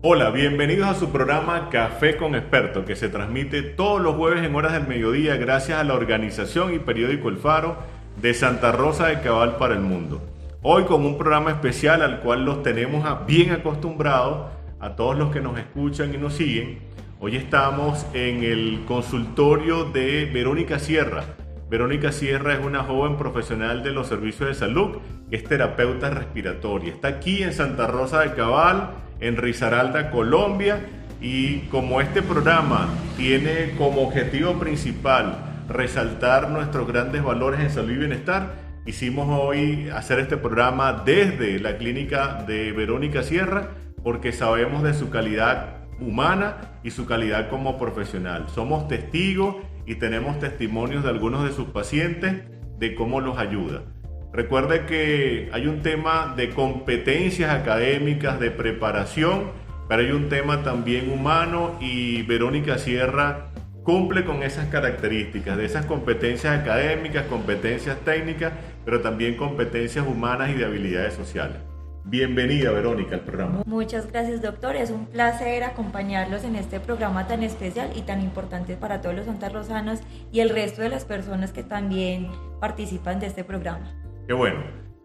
Hola, bienvenidos a su programa Café con Experto, que se transmite todos los jueves en horas del mediodía gracias a la organización y periódico El Faro de Santa Rosa de Cabal para el mundo. Hoy con un programa especial al cual los tenemos bien acostumbrados a todos los que nos escuchan y nos siguen. Hoy estamos en el consultorio de Verónica Sierra. Verónica Sierra es una joven profesional de los servicios de salud que es terapeuta respiratoria. Está aquí en Santa Rosa de Cabal, en Risaralda, Colombia, y como este programa tiene como objetivo principal resaltar nuestros grandes valores en salud y bienestar, quisimos hoy hacer este programa desde la clínica de Verónica Sierra porque sabemos de su calidad humana y su calidad como profesional. Somos testigos y tenemos testimonios de algunos de sus pacientes de cómo los ayuda. Recuerde que hay un tema de competencias académicas, de preparación, pero hay un tema también humano y Verónica Sierra cumple con esas características, de esas competencias académicas, competencias técnicas, pero también competencias humanas y de habilidades sociales. Bienvenida, Verónica, al programa. Muchas gracias, doctor. Es un placer acompañarlos en este programa tan especial y tan importante para todos los santarrosanos y el resto de las personas que también participan de este programa. Qué bueno.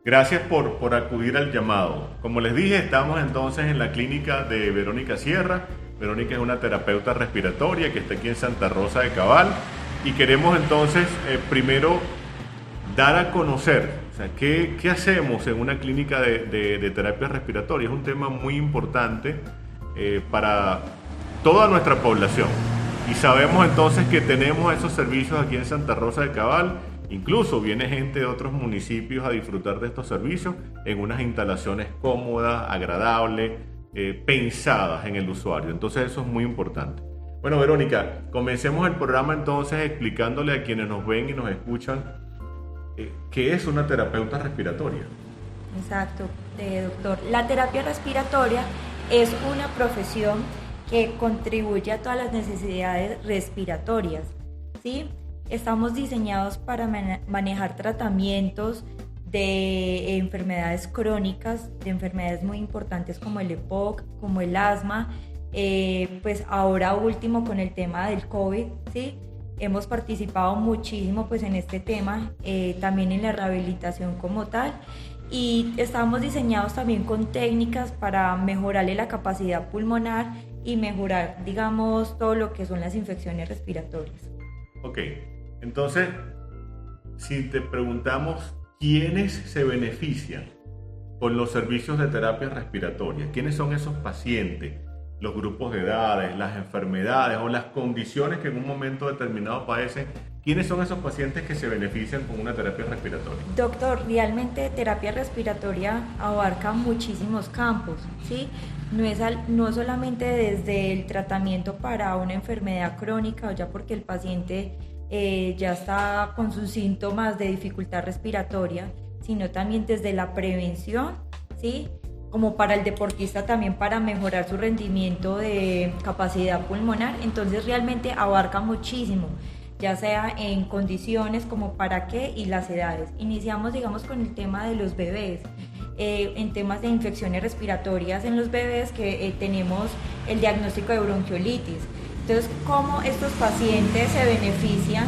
Gracias por acudir al llamado. Como les dije, estamos entonces en la clínica de Verónica Sierra. Verónica es una terapeuta respiratoria que está aquí en Santa Rosa de Cabal y queremos entonces primero dar a conocer, o sea, ¿qué hacemos en una clínica de terapia respiratoria? Es un tema muy importante para toda nuestra población y sabemos entonces que tenemos esos servicios aquí en Santa Rosa de Cabal. Incluso viene gente de otros municipios a disfrutar de estos servicios en unas instalaciones cómodas, agradables, pensadas en el usuario. Entonces eso es muy importante. Bueno, Verónica, comencemos el programa entonces explicándole a quienes nos ven y nos escuchan qué es una terapeuta respiratoria. Exacto, doctor. La terapia respiratoria es una profesión que contribuye a todas las necesidades respiratorias, ¿sí? Estamos diseñados para manejar tratamientos de enfermedades crónicas, de enfermedades muy importantes como el EPOC, como el asma, pues ahora último con el tema del COVID, ¿sí? Hemos participado muchísimo pues en este tema, también en la rehabilitación como tal, y estamos diseñados también con técnicas para mejorarle la capacidad pulmonar y mejorar, digamos, todo lo que son las infecciones respiratorias. Ok. Entonces, si te preguntamos quiénes se benefician con los servicios de terapia respiratoria, quiénes son esos pacientes, los grupos de edades, las enfermedades o las condiciones que en un momento determinado padecen, ¿quiénes son esos pacientes que se benefician con una terapia respiratoria? Doctor, realmente terapia respiratoria abarca muchísimos campos, ¿sí? No solamente desde el tratamiento para una enfermedad crónica o ya porque el paciente ya está con sus síntomas de dificultad respiratoria, sino también desde la prevención, ¿sí? Como para el deportista también para mejorar su rendimiento de capacidad pulmonar. Entonces realmente abarca muchísimo, ya sea en condiciones como para qué y las edades. Iniciamos, digamos, con el tema de los bebés. En temas de infecciones respiratorias en los bebés que tenemos el diagnóstico de bronquiolitis. Entonces, ¿cómo estos pacientes se benefician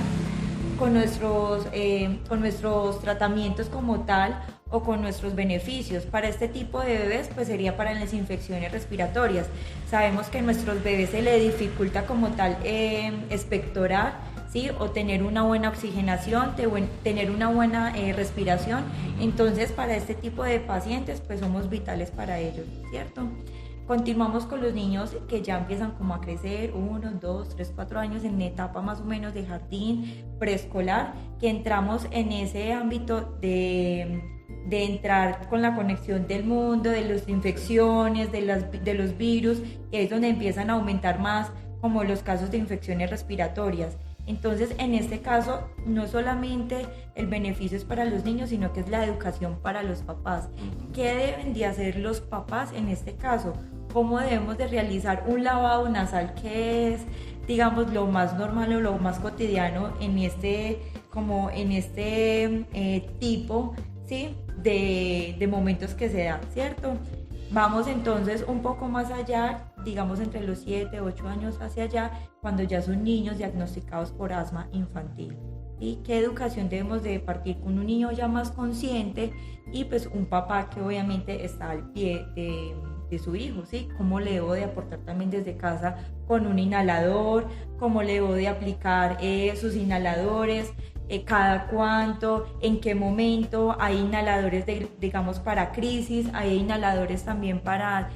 con nuestros tratamientos como tal o con nuestros beneficios? Para este tipo de bebés, pues sería para las infecciones respiratorias. Sabemos que a nuestros bebés se les dificulta como tal expectorar, ¿sí? O tener una buena oxigenación, tener una buena respiración. Entonces, para este tipo de pacientes, pues somos vitales para ellos, ¿cierto? Continuamos con los niños que ya empiezan como a crecer, 1, 2, 3, 4 años, en etapa más o menos de jardín, preescolar, que entramos en ese ámbito de entrar con la conexión del mundo, de las infecciones, de los virus, y ahí es donde empiezan a aumentar más como los casos de infecciones respiratorias. Entonces, en este caso, no solamente el beneficio es para los niños, sino que es la educación para los papás. ¿Qué deben de hacer los papás en este caso? ¿Cómo debemos de realizar un lavado nasal, que es, digamos, lo más normal o lo más cotidiano en este tipo, ¿sí? de momentos que se dan, ¿cierto? Vamos entonces un poco más allá, digamos entre los 7, 8 años hacia allá, cuando ya son niños diagnosticados por asma infantil. ¿Y qué educación debemos de partir con un niño ya más consciente y pues un papá que obviamente está al pie de su hijo, ¿sí? Cómo le debo de aportar también desde casa con un inhalador, cómo le debo de aplicar sus inhaladores, cada cuánto, en qué momento. Hay inhaladores digamos para crisis, hay inhaladores también para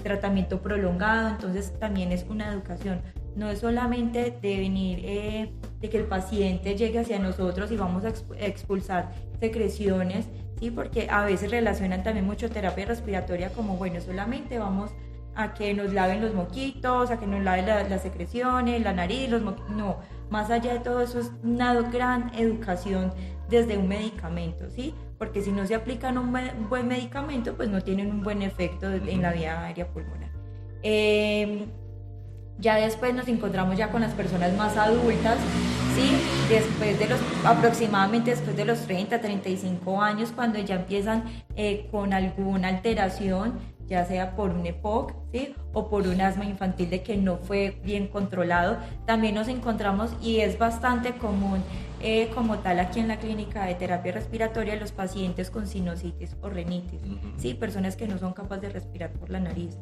tratamiento prolongado, entonces también es una educación. No es solamente de venir, de que el paciente llegue hacia nosotros y vamos a expulsar secreciones, ¿sí? Porque a veces relacionan también mucho terapia respiratoria como, bueno, solamente vamos a que nos laven los moquitos, a que nos laven las secreciones, la nariz, los moquitos. No, más allá de todo eso es una gran educación desde un medicamento, ¿sí? Porque si no se aplican un buen medicamento, pues no tienen un buen efecto en la vía aérea pulmonar. Ya después nos encontramos ya con las personas más adultas, ¿sí? Aproximadamente después de los 30, 35 años, cuando ya empiezan con alguna alteración, ya sea por un EPOC, ¿sí? O por un asma infantil de que no fue bien controlado. También nos encontramos, y es bastante común como tal aquí en la clínica de terapia respiratoria, los pacientes con sinusitis o rinitis, ¿sí? Personas que no son capaces de respirar por la nariz.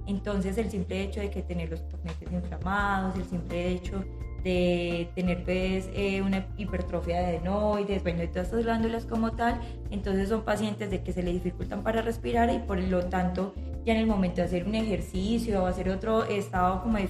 Entonces el simple hecho de que tener los cornetes inflamados, el simple hecho de tener pues, una hipertrofia de adenoides, bueno, de todas estas glándulas como tal, entonces son pacientes de que se les dificultan para respirar y por lo tanto ya en el momento de hacer un ejercicio o hacer otro estado como de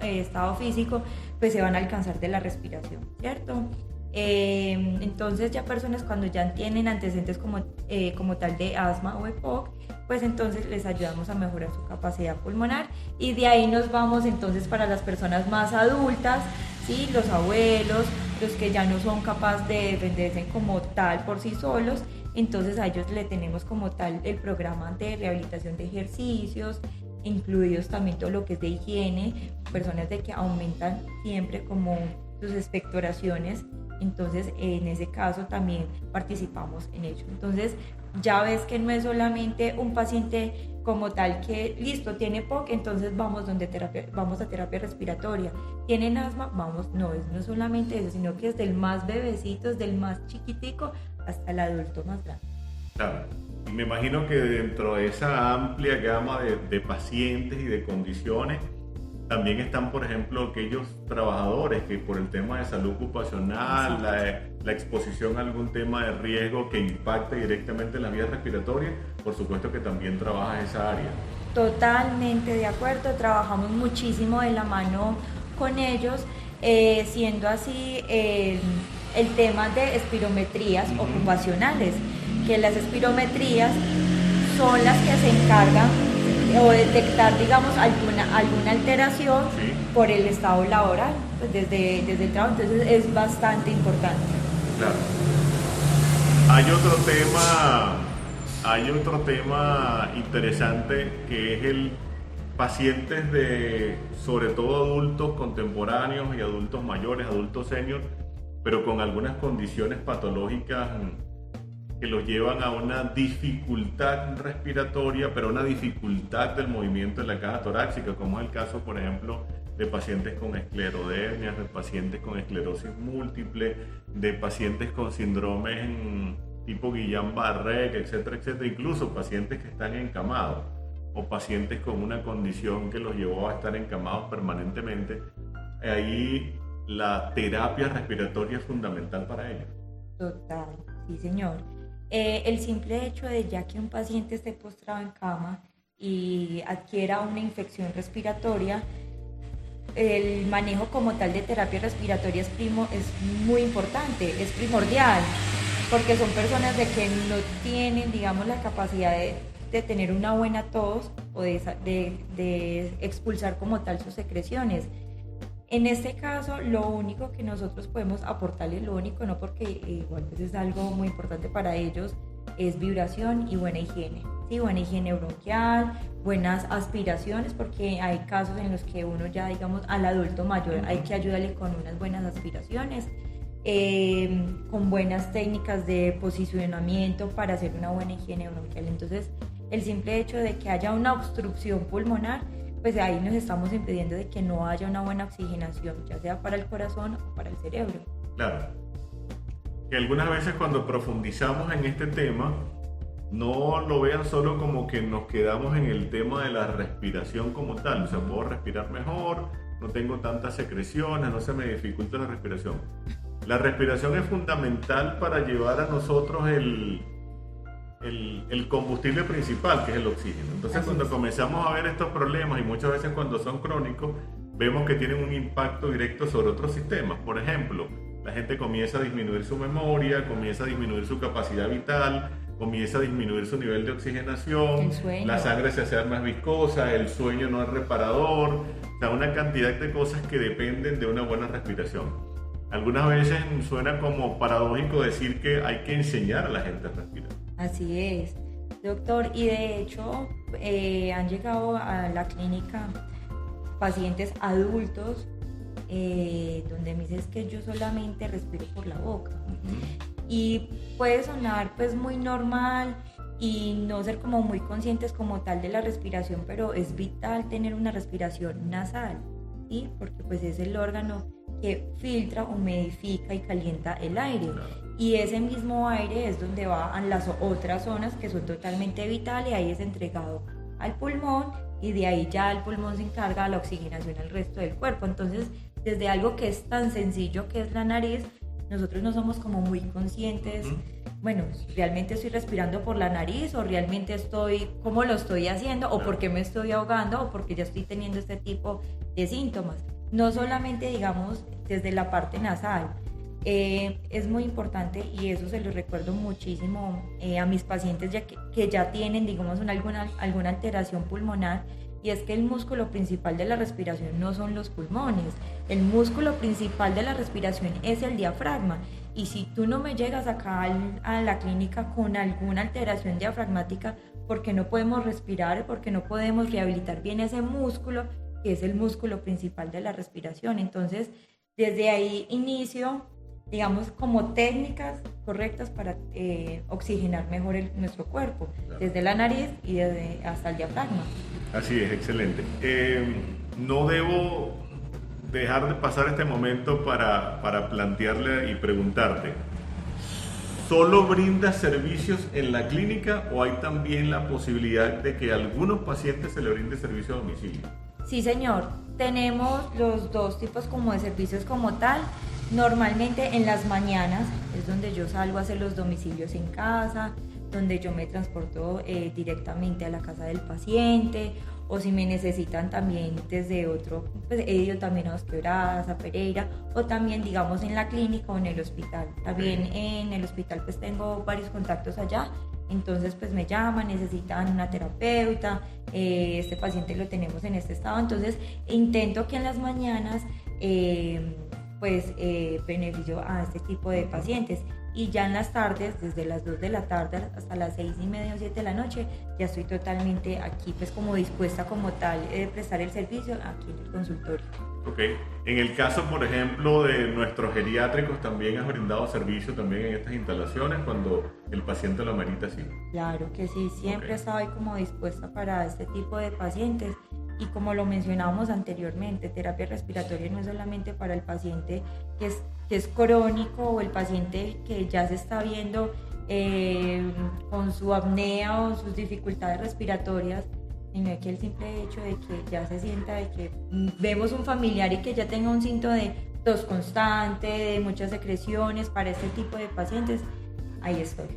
estado físico, pues se van a alcanzar de la respiración, ¿cierto? Entonces ya personas cuando ya tienen antecedentes como tal de asma o EPOC, pues entonces les ayudamos a mejorar su capacidad pulmonar y de ahí nos vamos entonces para las personas más adultas, ¿sí? Los abuelos, los que ya no son capaces de defenderse como tal por sí solos, entonces a ellos le tenemos como tal el programa de rehabilitación de ejercicios, incluidos también todo lo que es de higiene, personas de que aumentan siempre como sus expectoraciones. Entonces, en ese caso también participamos en ello. Entonces, ya ves que no es solamente un paciente como tal que, listo, tiene POC, entonces vamos a terapia respiratoria. ¿Tienen asma? Vamos, no es solamente eso, sino que es del más bebecito, es del más chiquitico hasta el adulto más grande. Claro. Y me imagino que dentro de esa amplia gama de pacientes y de condiciones, también están, por ejemplo, aquellos trabajadores que por el tema de salud ocupacional, la exposición a algún tema de riesgo que impacte directamente en las vías respiratorias, por supuesto que también trabaja esa área. Totalmente de acuerdo, trabajamos muchísimo de la mano con ellos, siendo así el tema de espirometrías ocupacionales, que las espirometrías son las que se encargan o detectar, digamos, alguna alteración por el estado laboral, pues desde el trabajo, entonces es bastante importante. Claro. Hay otro tema interesante que es el pacientes de, sobre todo adultos contemporáneos y adultos mayores, adultos senior, pero con algunas condiciones patológicas que los llevan a una dificultad respiratoria, pero una dificultad del movimiento de la caja torácica, como es el caso, por ejemplo, de pacientes con esclerodermias, de pacientes con esclerosis múltiple, de pacientes con síndromes tipo Guillain-Barré, etcétera, etcétera, incluso pacientes que están encamados o pacientes con una condición que los llevó a estar encamados permanentemente. Ahí la terapia respiratoria es fundamental para ellos. Total, sí señor. El simple hecho de ya que un paciente esté postrado en cama y adquiera una infección respiratoria, el manejo como tal de terapia respiratoria es muy importante, es primordial, porque son personas de que no tienen, digamos, la capacidad de tener una buena tos o de expulsar como tal sus secreciones. En este caso, lo único que nosotros podemos aportarles, lo único no, porque igual pues es algo muy importante para ellos, es vibración y buena higiene. Sí, buena higiene bronquial, buenas aspiraciones, porque hay casos en los que uno ya, digamos, al adulto mayor hay que ayudarle con unas buenas aspiraciones, con buenas técnicas de posicionamiento para hacer una buena higiene bronquial. Entonces, el simple hecho de que haya una obstrucción pulmonar, pues ahí nos estamos impidiendo de que no haya una buena oxigenación, ya sea para el corazón o para el cerebro. Claro. Que algunas veces cuando profundizamos en este tema, no lo vean solo como que nos quedamos en el tema de la respiración como tal. O sea, puedo respirar mejor, no tengo tantas secreciones, no se me dificulta la respiración. La respiración es fundamental para llevar a nosotros el combustible principal, que es el oxígeno. Entonces, cuando comenzamos a ver estos problemas, y muchas veces cuando son crónicos, vemos que tienen un impacto directo sobre otros sistemas. Por ejemplo, la gente comienza a disminuir su memoria, comienza a disminuir su capacidad vital, comienza a disminuir su nivel de oxigenación, la sangre se hace más viscosa, el sueño no es reparador, o sea, una cantidad de cosas que dependen de una buena respiración. Algunas veces suena como paradójico decir que hay que enseñar a la gente a respirar. Así es, doctor, y de hecho han llegado a la clínica pacientes adultos donde me dicen que yo solamente respiro por la boca. Y puede sonar pues muy normal y no ser como muy conscientes como tal de la respiración, pero es vital tener una respiración nasal, ¿sí? Porque pues es el órgano que filtra, humidifica y calienta el aire. Y ese mismo aire es donde va a las otras zonas que son totalmente vitales, y ahí es entregado al pulmón, y de ahí ya el pulmón se encarga de la oxigenación al resto del cuerpo. Entonces, desde algo que es tan sencillo que es la nariz, nosotros no somos como muy conscientes, bueno, ¿realmente estoy respirando por la nariz o realmente cómo lo estoy haciendo o por qué me estoy ahogando o porque ya estoy teniendo este tipo de síntomas? No solamente, digamos, desde la parte nasal. Es muy importante, y eso se lo recuerdo muchísimo a mis pacientes que ya tienen, digamos, alguna alteración pulmonar, y es que el músculo principal de la respiración no son los pulmones. El músculo principal de la respiración es el diafragma, y si tú no me llegas acá a la clínica con alguna alteración diafragmática, porque no podemos respirar, porque no podemos rehabilitar bien ese músculo, que es el músculo principal de la respiración. Entonces, desde ahí inicio, digamos, como técnicas correctas para oxigenar mejor nuestro cuerpo, desde la nariz y hasta el diafragma. Así es, excelente. No debo dejar de pasar este momento para plantearle y preguntarte, ¿solo brinda servicios en la clínica o hay también la posibilidad de que a algunos pacientes se le brinde servicio a domicilio? Sí, señor. Tenemos los dos tipos como de servicios como tal. Normalmente en las mañanas es donde yo salgo a hacer los domicilios en casa, donde yo me transporto directamente a la casa del paciente, o si me necesitan también desde otro, pues he ido también a Dos Quebradas, a Pereira, o también, digamos, en la clínica o en el hospital. También en el hospital pues tengo varios contactos allá, entonces pues me llaman, necesitan una terapeuta, este paciente lo tenemos en este estado, entonces intento que en las mañanas beneficio a este tipo de pacientes, y ya en las tardes, desde las 2 de la tarde hasta las 6:30 o 7 de la noche, ya estoy totalmente aquí pues como dispuesta como tal de prestar el servicio aquí en el consultorio. Ok, en el caso por ejemplo de nuestros geriátricos, ¿también has brindado servicio también en estas instalaciones cuando el paciente lo amerita así? Claro que sí, siempre estoy como dispuesta para este tipo de pacientes. Y como lo mencionábamos anteriormente, terapia respiratoria no es solamente para el paciente que es crónico, o el paciente que ya se está viendo con su apnea o sus dificultades respiratorias, sino que el simple hecho de que ya se sienta de que vemos un familiar y que ya tenga un síntoma de tos constante, de muchas secreciones. Para este tipo de pacientes, ahí estoy.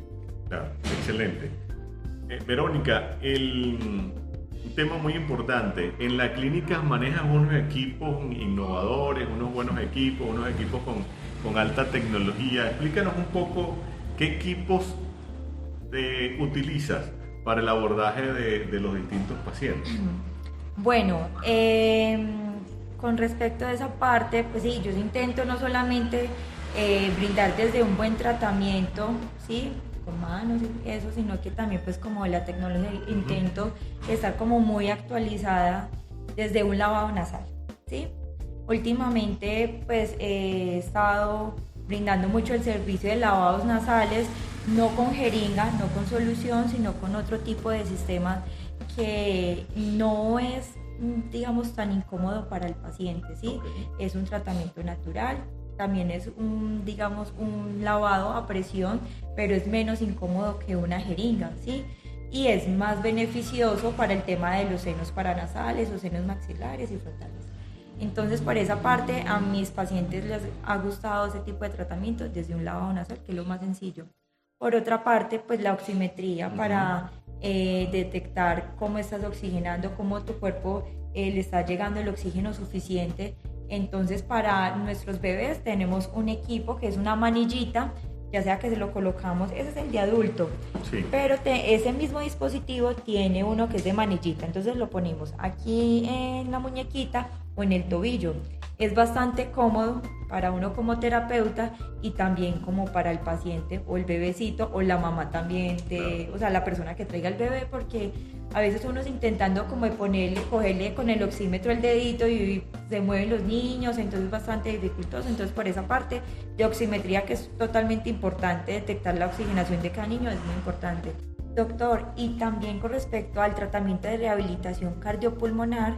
Claro, excelente. Verónica, un tema muy importante. En la clínica manejan unos equipos innovadores, unos buenos equipos, unos equipos con alta tecnología. Explícanos un poco qué equipos utilizas para el abordaje de los distintos pacientes. Bueno, con respecto a esa parte, pues sí, yo intento no solamente brindar desde un buen tratamiento, ¿sí?, con manos y eso, sino que también pues como la tecnología intento estar como muy actualizada desde un lavado nasal, ¿sí? Últimamente pues he estado brindando mucho el servicio de lavados nasales no con jeringa, no con solución, sino con otro tipo de sistema que no es, digamos, tan incómodo para el paciente, ¿sí? Okay. Es un tratamiento natural, también es digamos, un lavado a presión, pero es menos incómodo que una jeringa, ¿sí? Y es más beneficioso para el tema de los senos paranasales o senos maxilares y frontales. Entonces, por esa parte, a mis pacientes les ha gustado ese tipo de tratamiento desde un lavado nasal, que es lo más sencillo. Por otra parte, pues la oximetría para detectar cómo estás oxigenando, cómo tu cuerpo le está llegando el oxígeno suficiente. Entonces, para nuestros bebés tenemos un equipo que es una manillita, ya sea que se lo colocamos, ese es el de adulto, sí. Pero ese mismo dispositivo tiene uno que es de manillita, entonces lo ponemos aquí en la muñequita o en el tobillo. Es bastante cómodo para uno como terapeuta y también como para el paciente o el bebecito o la mamá también, o sea, la persona que traiga el bebé, porque a veces uno es intentando como de cogerle con el oxímetro el dedito y se mueven los niños, entonces es bastante dificultoso. Entonces, por esa parte de oximetría, que es totalmente importante, detectar la oxigenación de cada niño es muy importante. Doctor, y también con respecto al tratamiento de rehabilitación cardiopulmonar,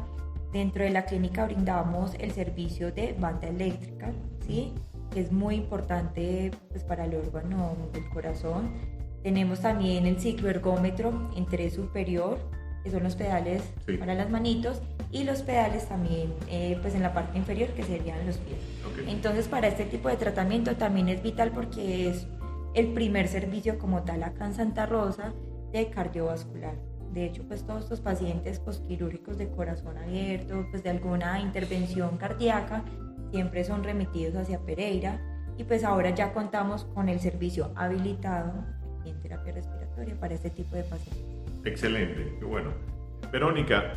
dentro de la clínica brindamos el servicio de banda eléctrica, ¿sí? Que es muy importante pues, para el órgano del corazón. Tenemos también el cicloergómetro en 3 superior, que son los pedales para las manitos, y los pedales también pues en la parte inferior, que serían los pies. Okay. Entonces, para este tipo de tratamiento también es vital porque es el primer servicio como tal acá en Santa Rosa de cardiovascular. De hecho, pues todos estos pacientes posquirúrgicos de corazón abierto, pues de alguna intervención cardíaca, siempre son remitidos hacia Pereira, y pues ahora ya contamos con el servicio habilitado en terapia respiratoria para este tipo de pacientes. Excelente, qué bueno. Verónica,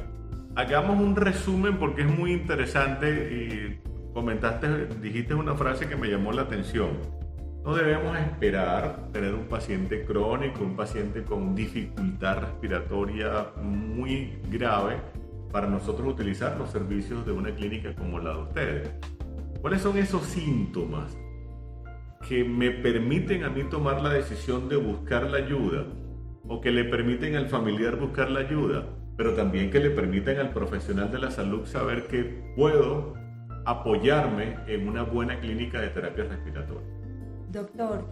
hagamos un resumen porque es muy interesante y dijiste una frase que me llamó la atención. No debemos esperar tener un paciente crónico, un paciente con dificultad respiratoria muy grave para nosotros utilizar los servicios de una clínica como la de ustedes. ¿Cuáles son esos síntomas que me permiten a mí tomar la decisión de buscar la ayuda o que le permiten al familiar buscar la ayuda, pero también que le permiten al profesional de la salud saber que puedo apoyarme en una buena clínica de terapia respiratoria? Doctor,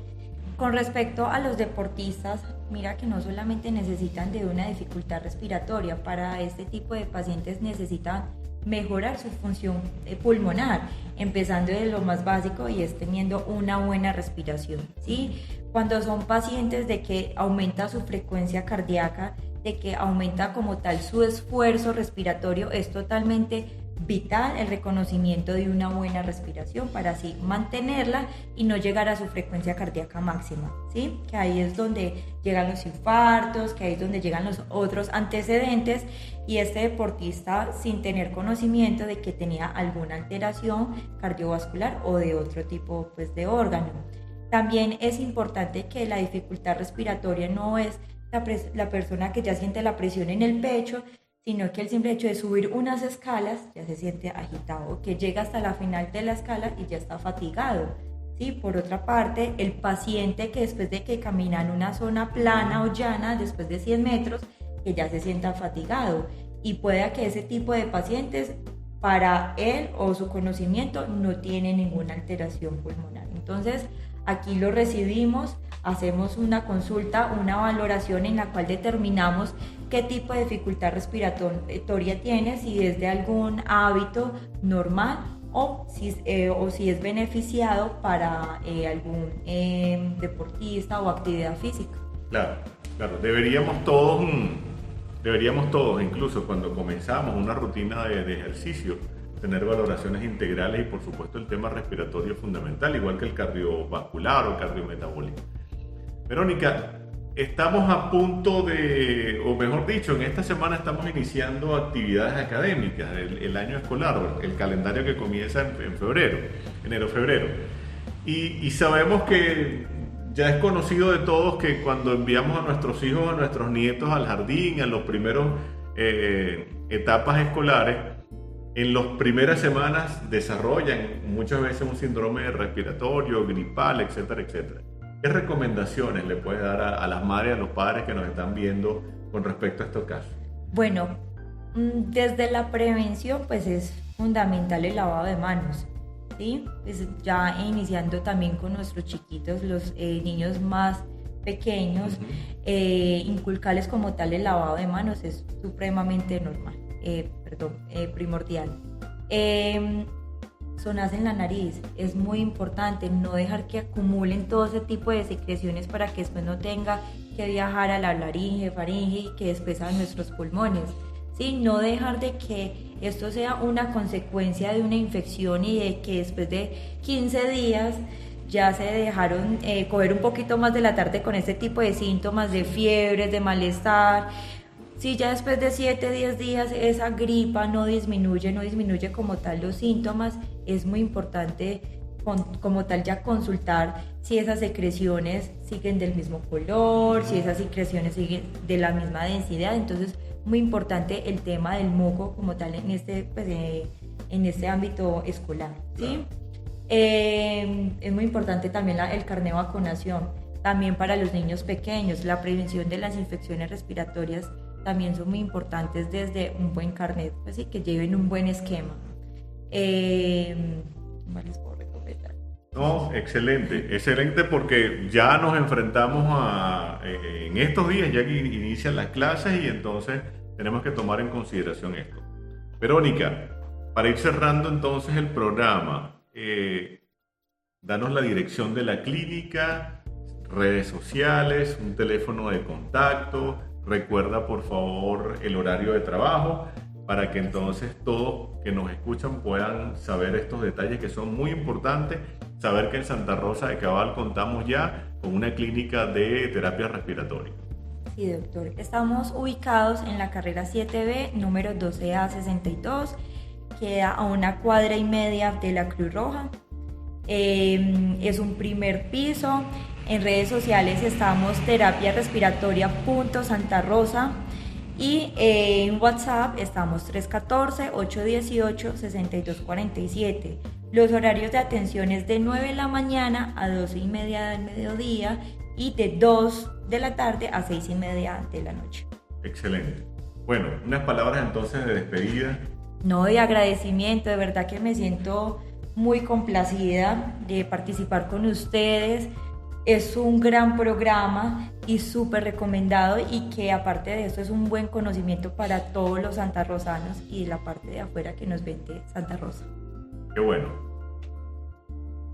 con respecto a los deportistas, mira que no solamente necesitan de una dificultad respiratoria, para este tipo de pacientes necesitan mejorar su función pulmonar, empezando de lo más básico y es teniendo una buena respiración, ¿sí? Cuando son pacientes de que aumenta su frecuencia cardíaca, de que aumenta como tal su esfuerzo respiratorio, es totalmente vital el reconocimiento de una buena respiración para así mantenerla y no llegar a su frecuencia cardíaca máxima, ¿sí? Que ahí es donde llegan los infartos, que ahí es donde llegan los otros antecedentes, y este deportista sin tener conocimiento de que tenía alguna alteración cardiovascular o de otro tipo pues, de órgano. También es importante que la dificultad respiratoria no es la persona que ya siente la presión en el pecho, sino que el simple hecho de subir unas escalas ya se siente agitado, que llega hasta la final de la escala y ya está fatigado, ¿sí? Por otra parte, el paciente que después de que camina en una zona plana o llana, después de 100 metros, que ya se sienta fatigado, y puede que ese tipo de pacientes, para él o su conocimiento, no tiene ninguna alteración pulmonar. Entonces, aquí lo recibimos, hacemos una consulta, una valoración en la cual determinamos qué tipo de dificultad respiratoria tiene, si es de algún hábito normal o si es beneficiado para algún deportista o actividad física. Claro, deberíamos todos, incluso cuando comenzamos una rutina de ejercicio, tener valoraciones integrales y por supuesto el tema respiratorio es fundamental, igual que el cardiovascular o cardiometabólico. Verónica, estamos a punto de, o mejor dicho, en esta semana estamos iniciando actividades académicas, el año escolar, el calendario que comienza en febrero, enero-febrero. Y sabemos que ya es conocido de todos que cuando enviamos a nuestros hijos, a nuestros nietos al jardín, a los primeros etapas escolares, en las primeras semanas desarrollan muchas veces un síndrome respiratorio, gripal, etcétera, etcétera. ¿Qué recomendaciones le puedes dar a las madres y a los padres que nos están viendo con respecto a estos casos? Bueno, desde la prevención pues es fundamental el lavado de manos, ¿sí? Pues ya iniciando también con nuestros chiquitos, los niños más pequeños, inculcarles como tal el lavado de manos es supremamente primordial. Sonas en la nariz, es muy importante no dejar que acumulen todo ese tipo de secreciones para que después no tenga que viajar a la laringe, faringe y que después a nuestros pulmones, ¿sí? No dejar de que esto sea una consecuencia de una infección y de que después de 15 días ya se dejaron coger un poquito más de la tarde con este tipo de síntomas de fiebres, de malestar. Si ya después de 7, 10 días esa gripa no disminuye como tal los síntomas, es muy importante como tal ya consultar si esas secreciones siguen del mismo color, si esas secreciones siguen de la misma densidad. Entonces, muy importante el tema del moco como tal en este ámbito escolar, ¿sí? Es muy importante también el carnet de vacunación, también para los niños pequeños, la prevención de las infecciones respiratorias también son muy importantes desde un buen carnet, así que lleven un buen esquema. ¿Cuál les puedo recomendar? No, excelente porque ya nos enfrentamos en estos días ya que inician las clases y entonces tenemos que tomar en consideración esto. Verónica, para ir cerrando entonces el programa, danos la dirección de la clínica, redes sociales, un teléfono de contacto. Recuerda por favor el horario de trabajo para que entonces todos que nos escuchan puedan saber estos detalles que son muy importantes. Saber que en Santa Rosa de Cabal contamos ya con una clínica de terapia respiratoria. Sí, doctor. Estamos ubicados en la carrera 7B, número 12A62. Queda a 1,5 cuadras de la Cruz Roja. Es un primer piso. En redes sociales estamos terapiarespiratoria.santarosa y en WhatsApp estamos 314-818-6247. Los horarios de atención es de 9 de la mañana a 12:30 del mediodía y de 2 de la tarde a 6:30 de la noche. Excelente. Bueno, unas palabras entonces de despedida. No, de agradecimiento, de verdad que me siento muy complacida de participar con ustedes. Es un gran programa y súper recomendado y que aparte de eso es un buen conocimiento para todos los santarrosanos y de la parte de afuera que nos ven de Santa Rosa. Qué bueno.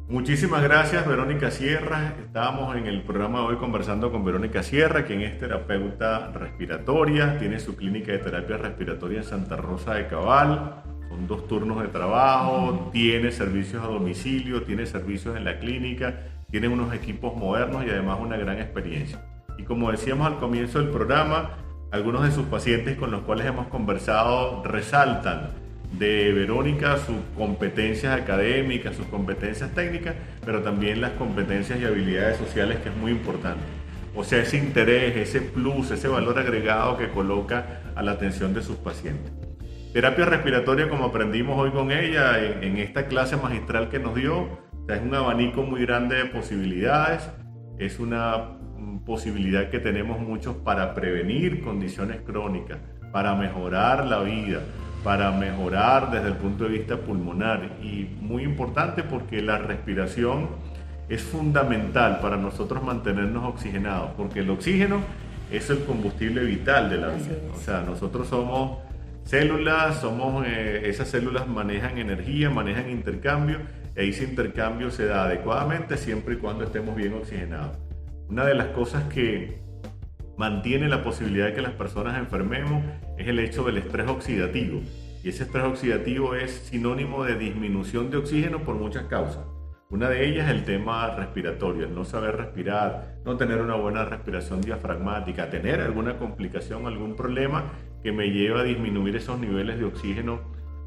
Muchísimas gracias, Verónica Sierra. Estábamos en el programa de hoy conversando con Verónica Sierra, quien es terapeuta respiratoria, tiene su clínica de terapia respiratoria en Santa Rosa de Cabal. Son 2 turnos de trabajo, tiene servicios a domicilio, tiene servicios en la clínica, tiene unos equipos modernos y además una gran experiencia. Y como decíamos al comienzo del programa, algunos de sus pacientes con los cuales hemos conversado resaltan de Verónica sus competencias académicas, sus competencias técnicas, pero también las competencias y habilidades sociales, que es muy importante. O sea, ese interés, ese plus, ese valor agregado que coloca a la atención de sus pacientes. Terapia respiratoria, como aprendimos hoy con ella en esta clase magistral que nos dio, o sea, es un abanico muy grande de posibilidades, es una posibilidad que tenemos muchos para prevenir condiciones crónicas, para mejorar la vida, para mejorar desde el punto de vista pulmonar, y muy importante porque la respiración es fundamental para nosotros mantenernos oxigenados, porque el oxígeno es el combustible vital de la vida. O sea, nosotros somos células, esas células manejan energía, manejan intercambio, y ese intercambio se da adecuadamente siempre y cuando estemos bien oxigenados. Una de las cosas que mantiene la posibilidad de que las personas enfermemos es el hecho del estrés oxidativo, y ese estrés oxidativo es sinónimo de disminución de oxígeno por muchas causas. Una de ellas es el tema respiratorio, el no saber respirar, no tener una buena respiración diafragmática, tener alguna complicación, algún problema que me lleva a disminuir esos niveles de oxígeno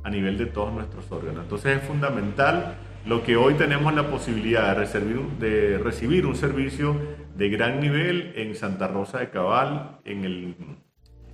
a nivel de todos nuestros órganos. Entonces es fundamental lo que hoy tenemos la posibilidad de recibir un servicio de gran nivel en Santa Rosa de Cabal, en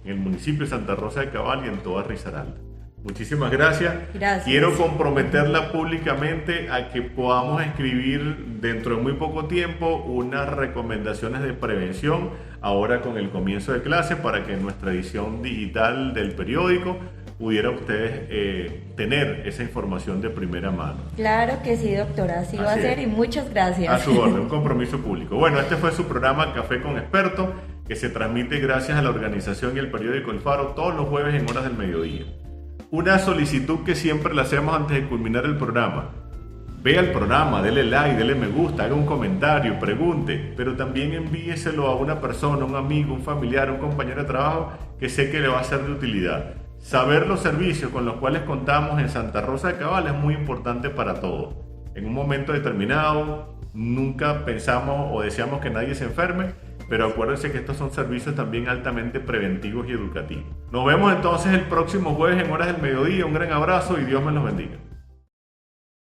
el municipio de Santa Rosa de Cabal y en toda Risaralda. Muchísimas gracias. Gracias. Quiero comprometerla públicamente a que podamos escribir dentro de muy poco tiempo unas recomendaciones de prevención ahora con el comienzo de clase para que en nuestra edición digital del periódico pudieran ustedes tener esa información de primera mano. Claro que sí, doctora, así va a ser y muchas gracias. A su orden, un compromiso público. Bueno, este fue su programa Café con Experto, que se transmite gracias a la organización y el periódico El Faro todos los jueves en horas del mediodía. Una solicitud que siempre le hacemos antes de culminar el programa. Vea el programa, dele like, dele me gusta, haga un comentario, pregunte, pero también envíeselo a una persona, un amigo, un familiar, un compañero de trabajo que sé que le va a ser de utilidad. Saber los servicios con los cuales contamos en Santa Rosa de Cabal es muy importante para todos. En un momento determinado, nunca pensamos o deseamos que nadie se enferme, pero acuérdense que estos son servicios también altamente preventivos y educativos. Nos vemos entonces el próximo jueves en horas del mediodía. Un gran abrazo y Dios me los bendiga.